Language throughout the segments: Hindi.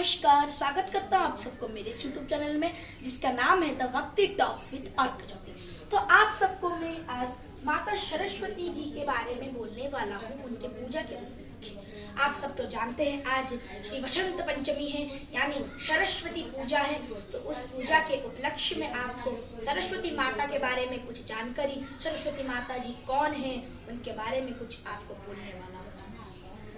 नमस्कार, स्वागत करता हूँ आप सबको मेरे इस YouTube चैनल में जिसका नाम है द भक्ति टॉक्स विद अर्क ज्योति। तो आप सबको मैं आज माता सरस्वती जी के बारे में बोलने वाला हूँ, उनके पूजा के बारे में। आप सब तो जानते हैं आज श्री वसंत पंचमी है, यानी सरस्वती पूजा है। तो उस पूजा के उपलक्ष्य में आपको सरस्वती माता के बारे में कुछ जानकारी, सरस्वती माता जी कौन है, उनके बारे में कुछ आपको बोलने वाला हूँ।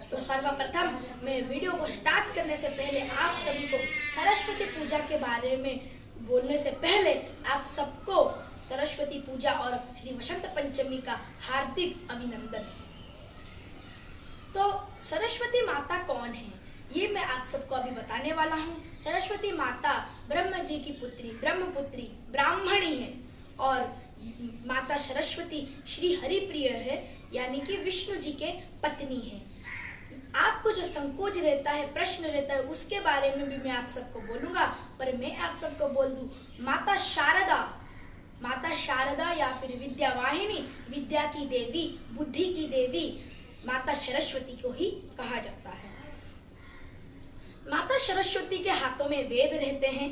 तो सर्वप्रथम मैं वीडियो को स्टार्ट करने से पहले आप सभी को सरस्वती पूजा के बारे में बोलने से पहले आप सबको सरस्वती पूजा और श्री वसंत पंचमी का हार्दिक अभिनंदन। तो सरस्वती माता कौन है ये मैं आप सबको अभी बताने वाला हूँ। सरस्वती माता ब्रह्मा जी की पुत्री, ब्रह्मपुत्री, ब्राह्मणी है और माता सरस्वती श्री हरिप्रिय है, यानी कि विष्णु जी के पत्नी है। आपको जो संकोच रहता है, प्रश्न रहता है, उसके बारे में भी मैं आप सबको बोलूंगा, पर मैं आप सबको बोल दूं माता शारदा या फिर विद्या वाहिनी, विद्या की देवी, बुद्धि की देवी माता सरस्वती को ही कहा जाता है। माता सरस्वती के हाथों में वेद रहते हैं,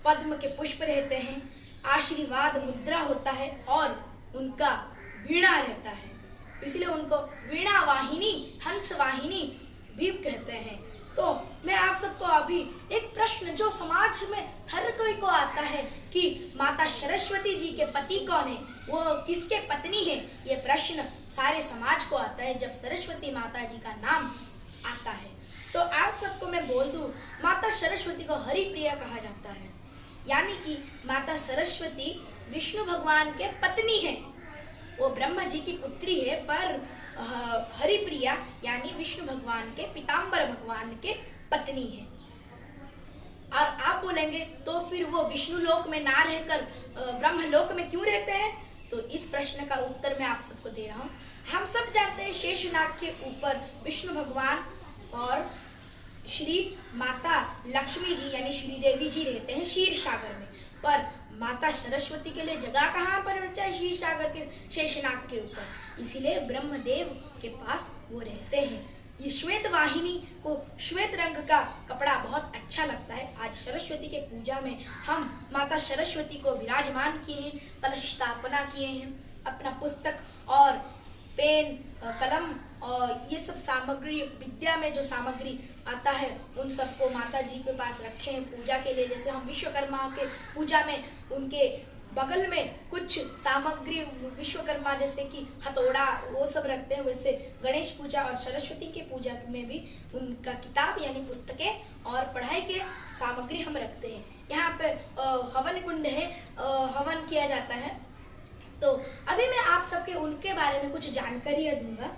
पद्म के पुष्प रहते हैं, आशीर्वाद मुद्रा होता है और उनका वीणा रहता है, इसलिए उनको वीणा वाहिनी, हंस वाहिनी भी कहते हैं। तो मैं आप सबको अभी एक प्रश्न जो समाज में हर कोई को आता है कि माता सरस्वती जी के पति कौन है, वो किसके पत्नी है, ये प्रश्न सारे समाज को आता है जब सरस्वती माता जी का नाम आता है। तो आप सबको मैं बोल दूं माता सरस्वती को हरिप्रिया कहा जाता है, यानी कि माता सरस्वती विष्णु भगवान के पत्नी है। वो ब्रह्मा जी की पुत्री है, पर हरिप्रिया यानी विष्णु भगवान के, पीताम्बर भगवान के पत्नी है। और आप बोलेंगे तो फिर वो विष्णु लोक में ना रहकर ब्रह्म लोक में क्यों रहते हैं? तो इस प्रश्न का उत्तर मैं आप सबको दे रहा हूँ। हम सब जानते हैं शेषनाग के ऊपर विष्णु भगवान और श्री माता लक्ष्मी जी यानी श्री देवी जी रहते हैं क्षीर सागर में, पर माता सरस्वती के लिए जगह कहाँ पर बचा है? क्षीर सागर के शेषनाग के ऊपर, इसीलिए ब्रह्मदेव के पास वो रहते हैं। ये श्वेत वाहिनी को श्वेत रंग का कपड़ा बहुत अच्छा लगता है। आज सरस्वती के पूजा में हम माता सरस्वती को विराजमान किए हैं, कलश स्थापना किए हैं, अपना पुस्तक और पेन, कलम और ये सब सामग्री, विद्या में जो सामग्री आता है उन सबको माता जी के पास रखे हैं पूजा के लिए। जैसे हम विश्वकर्मा के पूजा में उनके बगल में कुछ सामग्री विश्वकर्मा जैसे कि हथौड़ा वो सब रखते हैं, वैसे गणेश पूजा और सरस्वती के पूजा में भी उनका किताब यानी पुस्तकें और पढ़ाई के सामग्री हम रखते हैं। यहाँ पे हवन कुंड है, हवन किया जाता है। तो अभी मैं आप सबके उनके बारे में कुछ जानकारी दूंगा।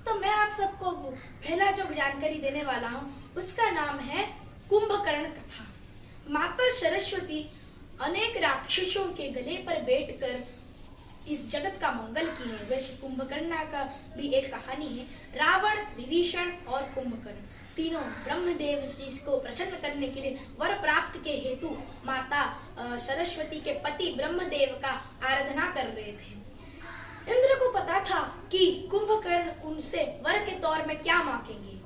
तो मैं आप सबको पहला जो जानकारी देने वाला हूँ उसका नाम है कुंभकर्ण कथा। माता सरस्वती अनेक राक्षसों के गले पर बैठकर इस जगत का मंगल की है। वैसे कुंभकर्ण का भी एक कहानी है। रावण, विभीषण और कुंभकर्ण तीनों ब्रह्मदेव जी को प्रसन्न करने के लिए वर प्राप्त के हेतु माता सरस्वती के पति ब्रह्मदेव का आराधना कर रहे थे। इंद्र को पता था कि कुंभकर्ण उनसे वर के तौर में क्या मांगेंगे,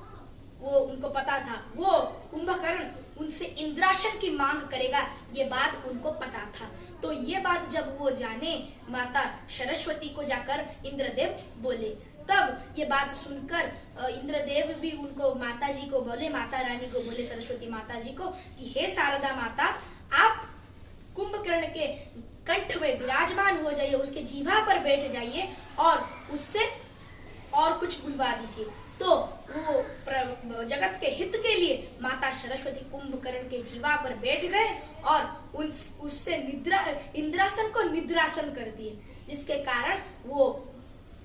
वो उनको पता था। वो कुंभकर्ण उनसे इंद्रासन की मांग करेगा, ये बात उनको पता था। तो ये बात जब वो जाने माता सरस्वती को जाकर इंद्रदेव बोले, तब ये बात सुनकर इंद्रदेव भी उनको माता जी को बोले, माता रानी को बोले, सरस्वती माता जी को कि हे शारदा माता, आप कुंभकर्ण के कंठ में विराजमान हो जाइए, उसके जीवा पर बैठ जाइए और उससे और कुछ बुलवा दीजिए। तो वो जगत के हित के लिए माता सरस्वती कुंभकर्ण के जीवा पर बैठ गए और उससे इंद्रासन को निद्रासन कर दिए, जिसके कारण वो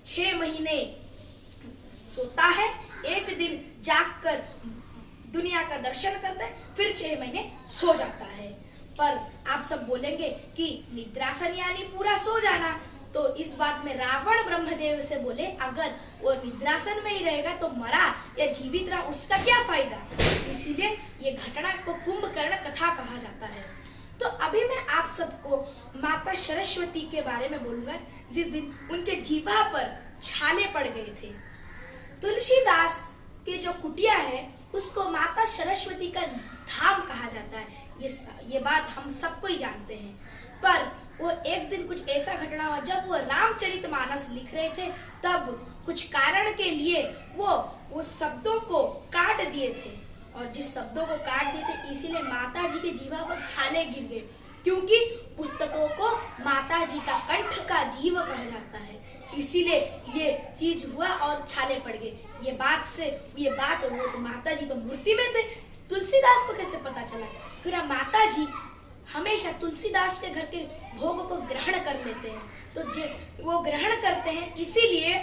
6 महीने सोता है, एक दिन जागकर दुनिया का दर्शन करता है, फिर 6 महीने सो जाता है। पर आप सब बोलेंगे कि निद्रासन यानी पूरा सो जाना, तो इस बात में रावण ब्रह्मदेव से बोले अगर वो निद्रासन में ही रहेगा तो मरा या जीवित रहा उसका क्या फायदा, इसीलिए ये घटना को कुंभकर्ण कथा कहा जाता है। तो अभी मैं आप सबको माता सरस्वती के बारे में बोलूंगा, जिस दिन उनके जीवा पर छाले पड़ गए थे। तुलसीदास के जो कुटिया है उसको माता सरस्वती का धाम कहा जाता है। ये बात हम सबको ही जानते हैं। पर वो एक दिन कुछ ऐसा घटना हुआ, जब वो रामचरितमानस लिख रहे थे तब कुछ कारण के लिए वो शब्दों को काट दिए थे, और जिस शब्दों को काट दिए थे इसीलिए माता जी के जीवा पर छाले गिर गए, क्योंकि पुस्तकों को माता जी का कंठ का जीव कहा जाता है, इसीलिए ये चीज हुआ और छाले पड़ गए। ये बात वो तो माता जी तो मूर्ति में थे, तुलसीदास को कैसे पता चला? क्योंकि माता जी हमेशा तुलसीदास के घर के भोग को ग्रहण कर लेते हैं, तो वो ग्रहण करते हैं, इसीलिए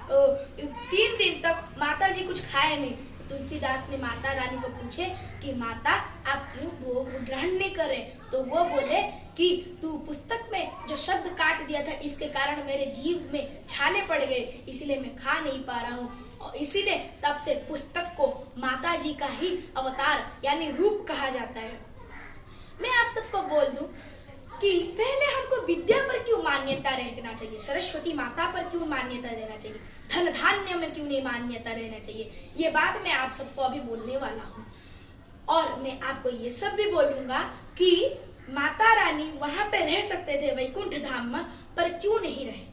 3 दिन तक माता जी कुछ खाए नहीं। तुलसीदास ने माता रानी को पूछे कि माता आप क्यों भोग ग्रहण नहीं कर रहे? तो वो बोले कि तू पुस्तक में जो शब्द काट दिया था इसके कारण मेरे जीव में छाले पड़ गए, इसीलिए मैं खा नहीं पा रहा हूँ, और इसीलिए तब से पुस्तक को माता जी का ही अवतार यानी रूप कहा जाता है। मैं आप सबको बोल दूं कि पहले हमको विद्या पर क्यों मान्यता रहना चाहिए, सरस्वती माता पर क्यों मान्यता देना चाहिए, धन धान्य में क्यों नहीं मान्यता रहना चाहिए, ये बात मैं आप सबको अभी बोलने वाला हूँ। और मैं आपको ये सब भी बोलूंगा कि माता रानी वहां पे रह सकते थे वैकुंठ धाम में, पर क्यों नहीं रहे।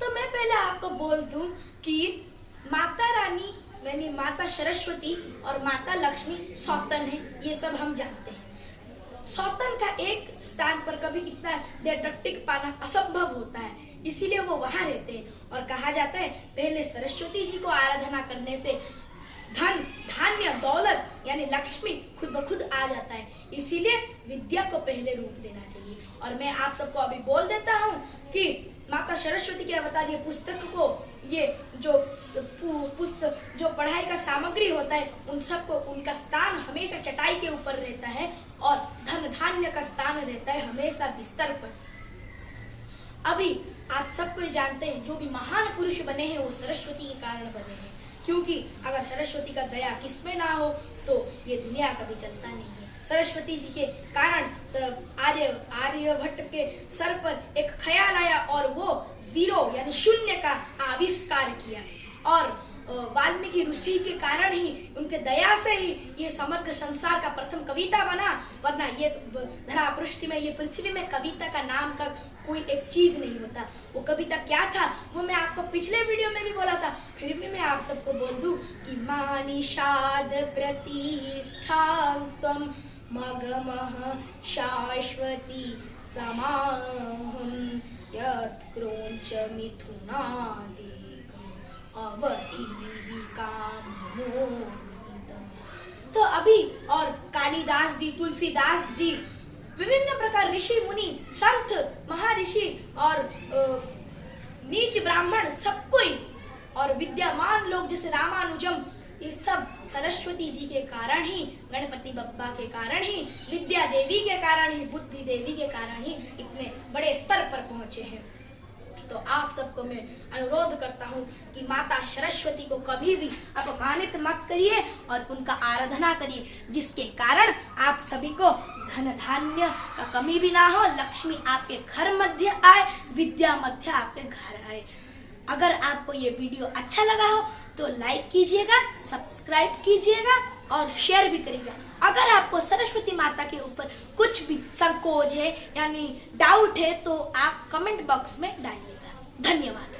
तो मैं पहले आपको बोल दूं कि माता रानी यानी माता सरस्वती और माता लक्ष्मी सौतन है, ये सब हम जानते हैं। सौतन का एक स्थान पर कभी इतना देर तक टिक पाना असंभव होता है, इसीलिए वो वहां रहते हैं। और कहा जाता है पहले सरस्वती जी को आराधना करने से धन धान्य दौलत यानी लक्ष्मी खुद ब खुद आ जाता है, इसीलिए विद्या को पहले रूप देना चाहिए। और मैं आप सबको अभी बोल देता हूँ कि माता सरस्वती के अवतार ये पुस्तक को ये जो पढ़ाई का सामग्री होता है उन सबको उनका स्थान हमेशा चटाई के ऊपर रहता है, और धन धान्य का स्थान रहता है हमेशा बिस्तर पर। अभी आप सबको जानते हैं जो भी महान पुरुष बने हैं वो सरस्वती के कारण बने हैं, क्योंकि अगर सरस्वती का दया किसमें ना हो तो ये दुनिया कभी चलता नहीं है। सरस्वती जी के कारण आर्यभट्ट के सर पर एक ख्याल आया और वो जीरो यानी शून्य का आविष्कार किया, और वाल्मीकि ऋषि के कारण ही उनके दया से ही ये समग्र संसार का प्रथम कविता बना, वरना ये धरा पृष्ठ में ये पृथ्वी में कविता का नाम का कोई एक चीज नहीं होता। वो कविता क्या था वो मैं आपको पिछले वीडियो में भी बोला था, फिर भी मैं आप सबको बोल दूं कि मानिषाद प्रतिष्ठा त्वं मगमः शाश्वती समाहं यत् क्रोंच मिथुनादिकम् तो अभी और कालिदास जी, तुलसीदास जी, विभिन्न प्रकार ऋषि मुनि संत महर्षि और नीच ब्राह्मण सब कोई और विद्यामान लोग जैसे रामानुजम, ये सब सरस्वती जी के कारण ही, गणपति बप्पा के कारण ही, विद्या देवी के कारण ही, बुद्धि देवी के कारण ही इतने बड़े स्तर पर पहुंचे हैं। तो आप सबको मैं अनुरोध करता हूँ कि माता सरस्वती को कभी भी अपमानित मत करिए और उनका आराधना करिए, जिसके कारण आप सभी को धन धान्य का कमी भी ना हो, लक्ष्मी आपके घर मध्य आए, विद्या मध्य आपके घर आए। अगर आपको ये वीडियो अच्छा लगा हो तो लाइक कीजिएगा, सब्सक्राइब कीजिएगा और शेयर भी करिएगा। अगर आपको सरस्वती माता के ऊपर कुछ भी संकोच है यानी डाउट है तो आप कमेंट बॉक्स में डालिएगा। धन्यवाद।